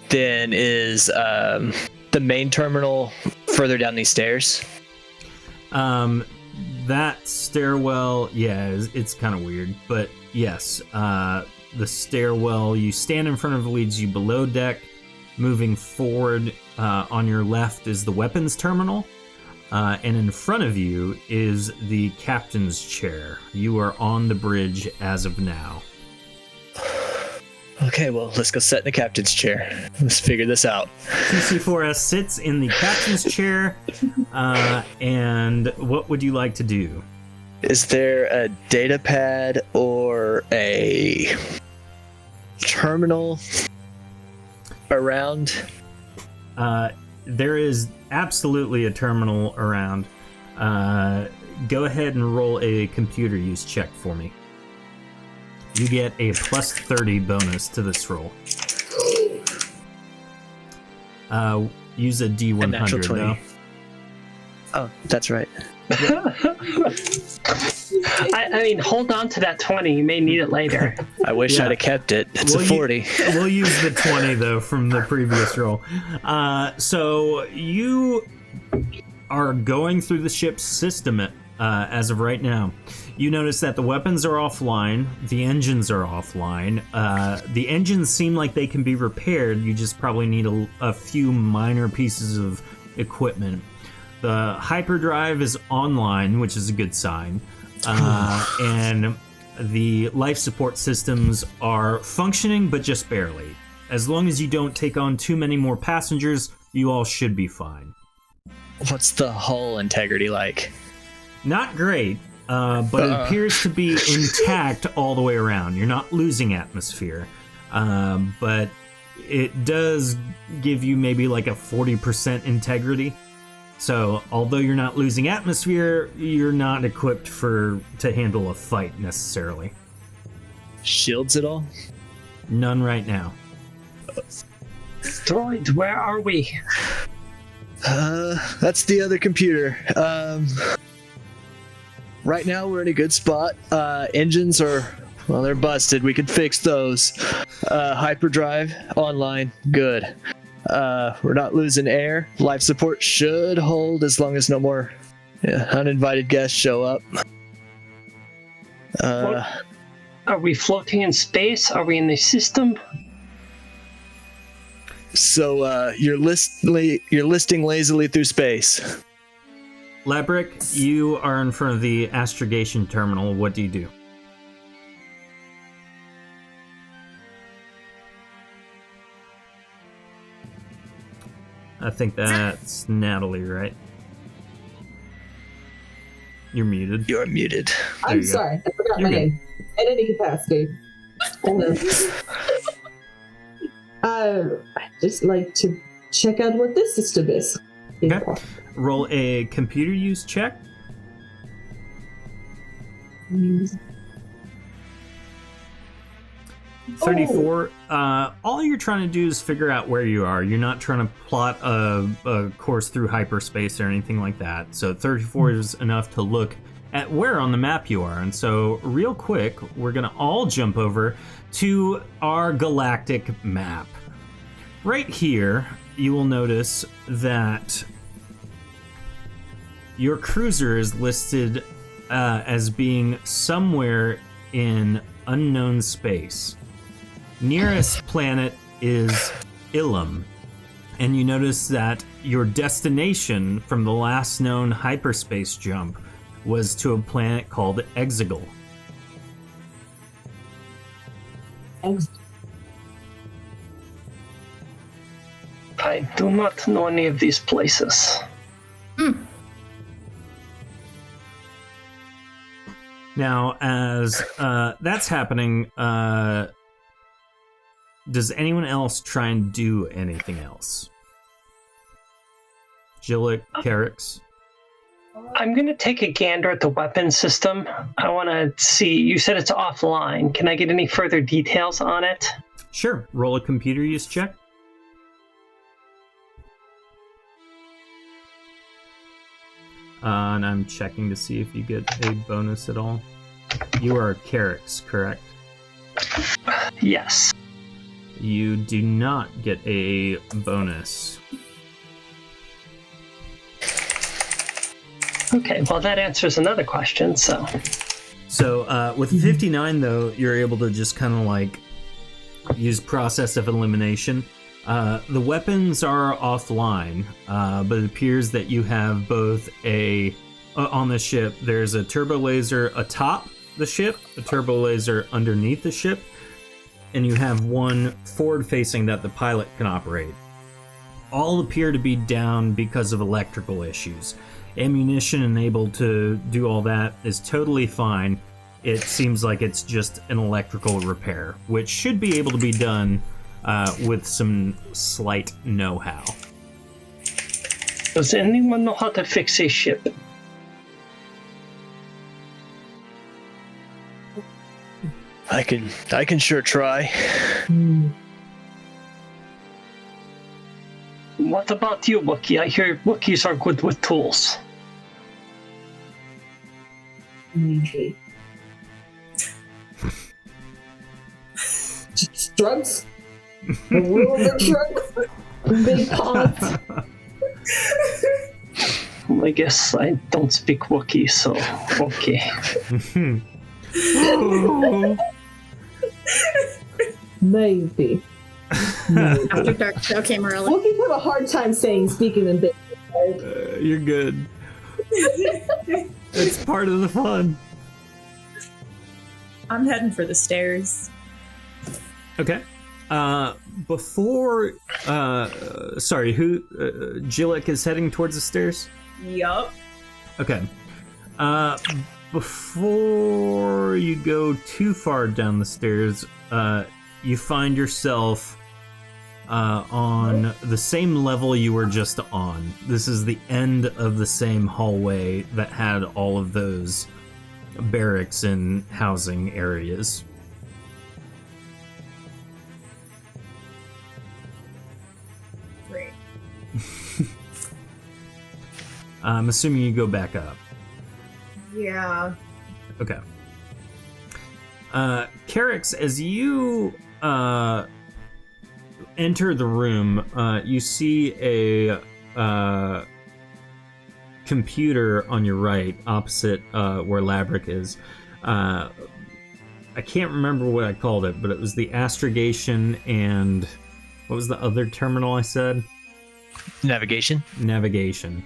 Then is the main terminal further down these stairs? That stairwell, yeah, it's kind of weird, but yes, the stairwell you stand in front of leads you below deck. Moving forward, on your left is the weapons terminal, and in front of you is the captain's chair. You are on the bridge as of now. Okay, well, let's go sit in the captain's chair. Let's figure this out. TC4S sits in the captain's chair, and what would you like to do? Is there a data pad or a terminal around? There is absolutely a terminal around. Go ahead and roll a computer use check for me. You get a plus 30 bonus to this roll. Use a D100 A natural 20. though. Oh, that's right. I mean, hold on to that 20. You may need it later. I wish Yeah. I'd have kept it. It's a 40. We'll use the 20 though from the previous roll. So you are going through the ship's system as of right now. You notice that the weapons are offline, the engines are offline. The engines seem like they can be repaired. You just probably need a few minor pieces of equipment. The hyperdrive is online, which is a good sign. And the life support systems are functioning, but just barely. As long as you don't take on too many more passengers, you all should be fine. What's the hull integrity like? Not great, but it appears to be intact all the way around. You're not losing atmosphere, but it does give you maybe like a 40% integrity. So, although you're not losing atmosphere, you're not equipped to handle a fight necessarily. Shields at all? None right now. Droid, where are we? That's the other computer. Right now we're in a good spot. Engines are, well, they're busted. We could fix those. Hyperdrive online, good. We're not losing air. Life support should hold as long as no more uninvited guests show up. Are we floating in space? Are we in the system? So you're listing lazily through space. Labrick, you are in front of the astrogation terminal. What do you do? I think that's Natalie, right? You're muted. You're muted. I'm sorry, I forgot my name. In any capacity. I'd just like to check out what this system is. Okay. Roll a computer use check. 34. All you're trying to do is figure out where you are. You're not trying to plot a course through hyperspace or anything like that. So 34 is enough to look at where on the map you are. And so real quick, we're going to all jump over to our galactic map. Right here, you will notice that your cruiser is listed as being somewhere in unknown space. Nearest planet is Ilum, and you notice that your destination from the last known hyperspace jump was to a planet called Exegol. I do not know any of these places. Now, as that's happening, does anyone else try and do anything else? Jillick, Carrix? I'm going to take a gander at the weapon system. I want to see, you said it's offline. Can I get any further details on it? Sure. Roll a computer use check. And I'm checking to see if you get a bonus at all. You are Carrix, correct? Yes. You do not get a bonus. Okay, well that answers another question, so... So, with 59, though, you're able to just kind of, like, use process of elimination. The weapons are offline, but it appears that you have both a... on the ship, there's a turbo laser atop the ship, a turbo laser underneath the ship, and you have one forward-facing that the pilot can operate. All appear to be down because of electrical issues. Ammunition and able to do all that is totally fine. It seems like it's just an electrical repair, which should be able to be done with some slight know-how. Does anyone know how to fix a ship? I can sure try. What about you, Wookiee? I hear Wookiees are good with tools. Maybe. Drugs? A little bit drugs? Big pots? I guess I don't speak Wookiee, so okay. Maybe. After Dark Show came early. Wookiees have a hard time speaking in big. Right? You're good. It's part of the fun. I'm heading for the stairs. Okay. Before, sorry, who, Jillick is heading towards the stairs? Yup. Okay. Before you go too far down the stairs, you find yourself on the same level you were just on. This is the end of the same hallway that had all of those barracks and housing areas. Great. I'm assuming you go back up. Yeah. Okay. Carrix, as you enter the room, you see a computer on your right, opposite where Labrick is. I can't remember what I called it, but it was the astrogation and what was the other terminal I said? Navigation. Navigation.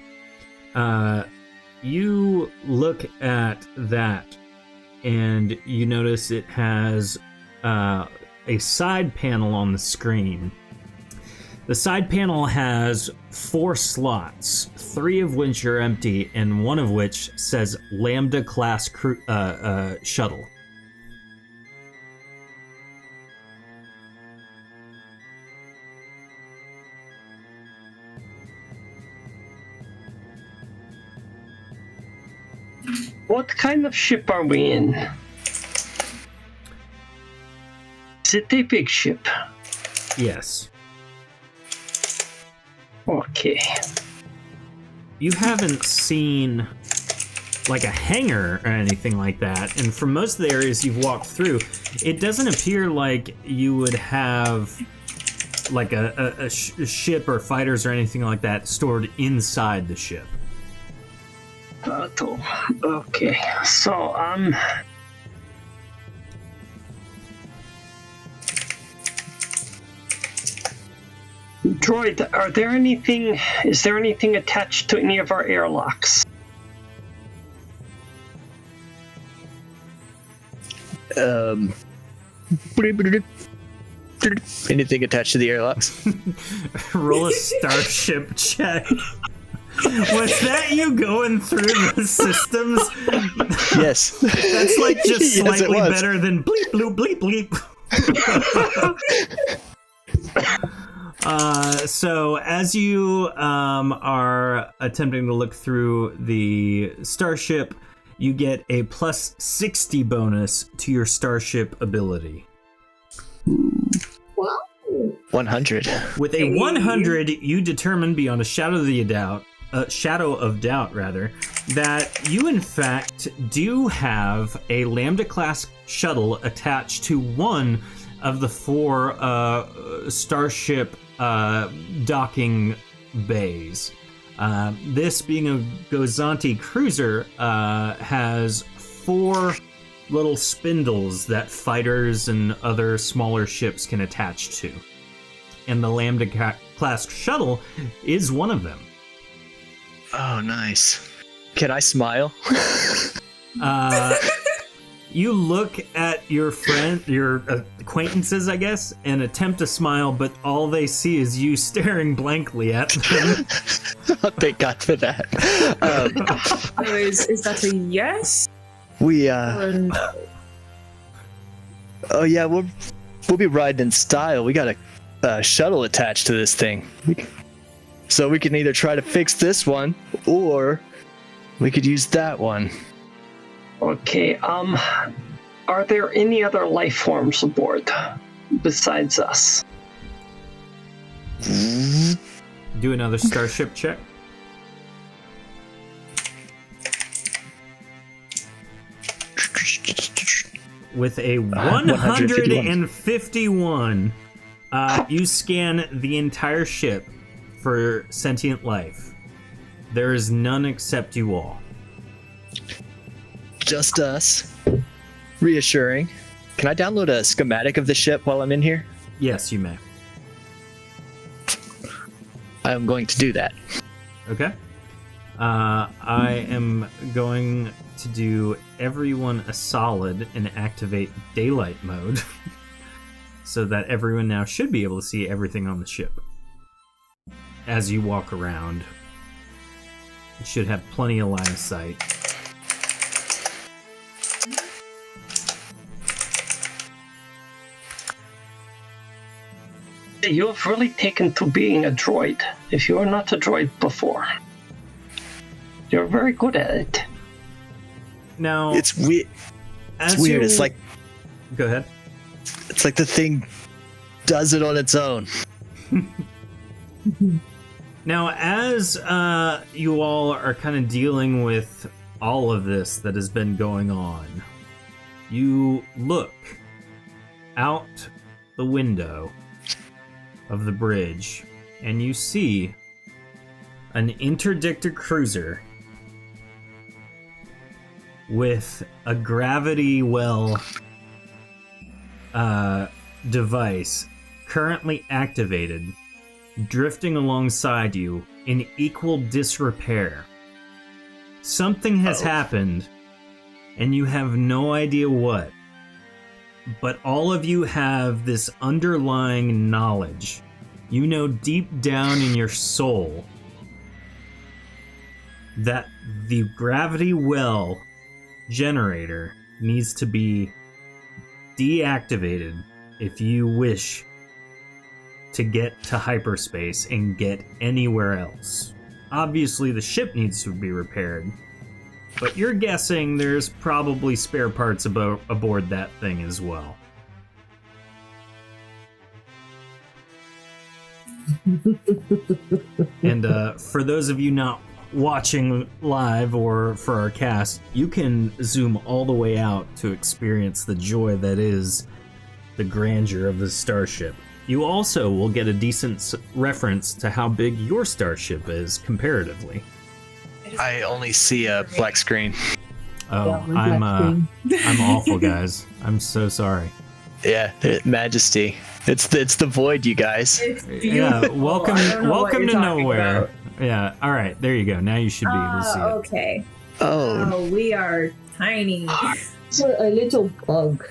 You look at that and you notice it has a side panel on the screen. The side panel has 4 slots, 3 of which are empty and 1 of which says Lambda class shuttle. What kind of ship are we in? Is it a big ship? Yes. Okay. You haven't seen like a hangar or anything like that, and for most of the areas you've walked through, it doesn't appear like you would have like a ship or fighters or anything like that stored inside the ship. Okay, so droid, is there anything attached to any of our airlocks? Anything attached to the airlocks? Roll a starship check. Was that you going through the systems? Yes. That's like just Yes, slightly better than bleep, bloop, bleep, bleep. So as you are attempting to look through the starship, you get a plus 60 bonus to your starship ability. Wow. 100. With a 100, you determine beyond a shadow of doubt, that you in fact do have a Lambda class shuttle attached to one of the 4 starship docking bays. This being a Gozanti cruiser has 4 little spindles that fighters and other smaller ships can attach to. And the Lambda class shuttle is one of them. Oh, nice. Can I smile? You look at your acquaintances, I guess, and attempt to smile, but all they see is you staring blankly at them. Oh, thank God for that. Is that a yes? We Or no? Oh yeah, we'll be riding in style. We got a shuttle attached to this thing, so we can either try to fix this one or we could use that one. Okay, are there any other life forms aboard besides us? Do another starship check. With a 151, you scan the entire ship for sentient life. There is none except you all. Just us. Reassuring. Can I download a schematic of the ship while I'm in here? Yes, you may. I'm going to do that. Okay. I am going to do everyone a solid and activate daylight mode so that everyone now should be able to see everything on the ship. As you walk around, you should have plenty of line of sight. You have really taken to being a droid, if you are not a droid before. You're very good at it. Now, It's weird. It's weird. It's like, Go ahead. it's like the thing does it on its own. Now, as you all are kind of dealing with all of this that has been going on, you look out the window of the bridge, and you see an interdictor cruiser with a gravity well device currently activated, drifting alongside you in equal disrepair. Something has happened, and you have no idea what. But all of you have this underlying knowledge. You know deep down in your soul that the gravity well generator needs to be deactivated if you wish to get to hyperspace and get anywhere else. Obviously, the ship needs to be repaired, but you're guessing there's probably spare parts aboard that thing as well. And for those of you not watching live or for our cast, you can zoom all the way out to experience the joy that is the grandeur of the starship. You also will get a decent reference to how big your starship is comparatively. I only see a black screen. Oh, I'm awful, guys. I'm so sorry. Yeah, Majesty. It's the void, you guys. It's beautiful. Yeah, welcome to nowhere. About. Yeah, all right, there you go. Now you should be able to see it. Okay. Oh, We are tiny. We're a little bug.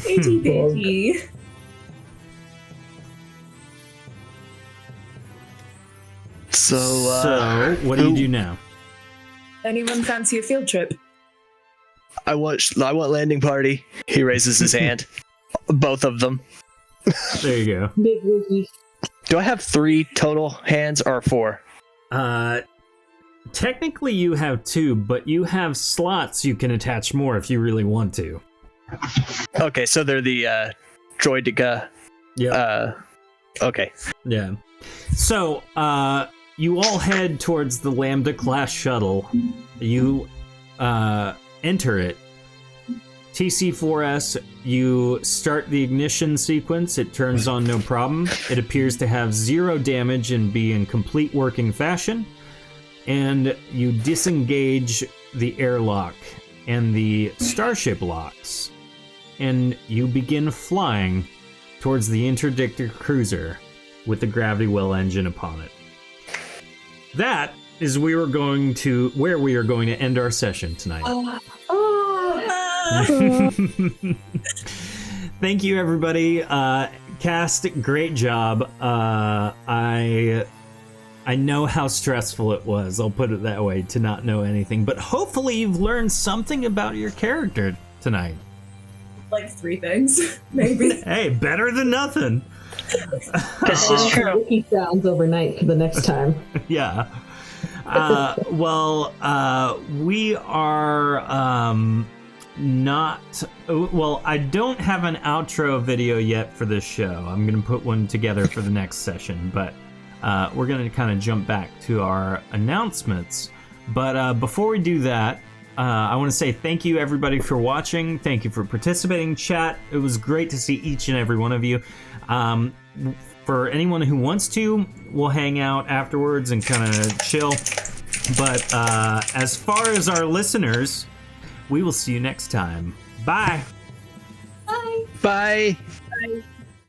Itty bitty. so What do you do now? Anyone fancy a field trip? I want landing party. He raises his hand. Both of them. There you go. Big Wookie. Do I have 3 total hands or 4? Technically you have 2, but you have slots you can attach more if you really want to. Okay, so they're the droidica. Yeah. Okay. Yeah. So, you all head towards the Lambda class shuttle. You enter it. TC4S, you start the ignition sequence. It turns on no problem. It appears to have 0 damage and be in complete working fashion. And you disengage the airlock and the starship locks. And you begin flying towards the interdictor cruiser with the gravity well engine upon it. That is where we are going to end our session tonight. Thank you, everybody. Cast, great job. I know how stressful it was, I'll put it that way, to not know anything, but hopefully you've learned something about your character tonight. Like 3 things, maybe. Hey, better than nothing. This is true. Wookie sounds overnight for the next time. Yeah. We are not... Well, I don't have an outro video yet for this show. I'm going to put one together for the next session, but we're going to kind of jump back to our announcements. But before we do that, I want to say thank you, everybody, for watching. Thank you for participating, chat. It was great to see each and every one of you. For anyone who wants to, we'll hang out afterwards and kind of chill. But as far as our listeners, we will see you next time. Bye. Bye. Bye. Bye.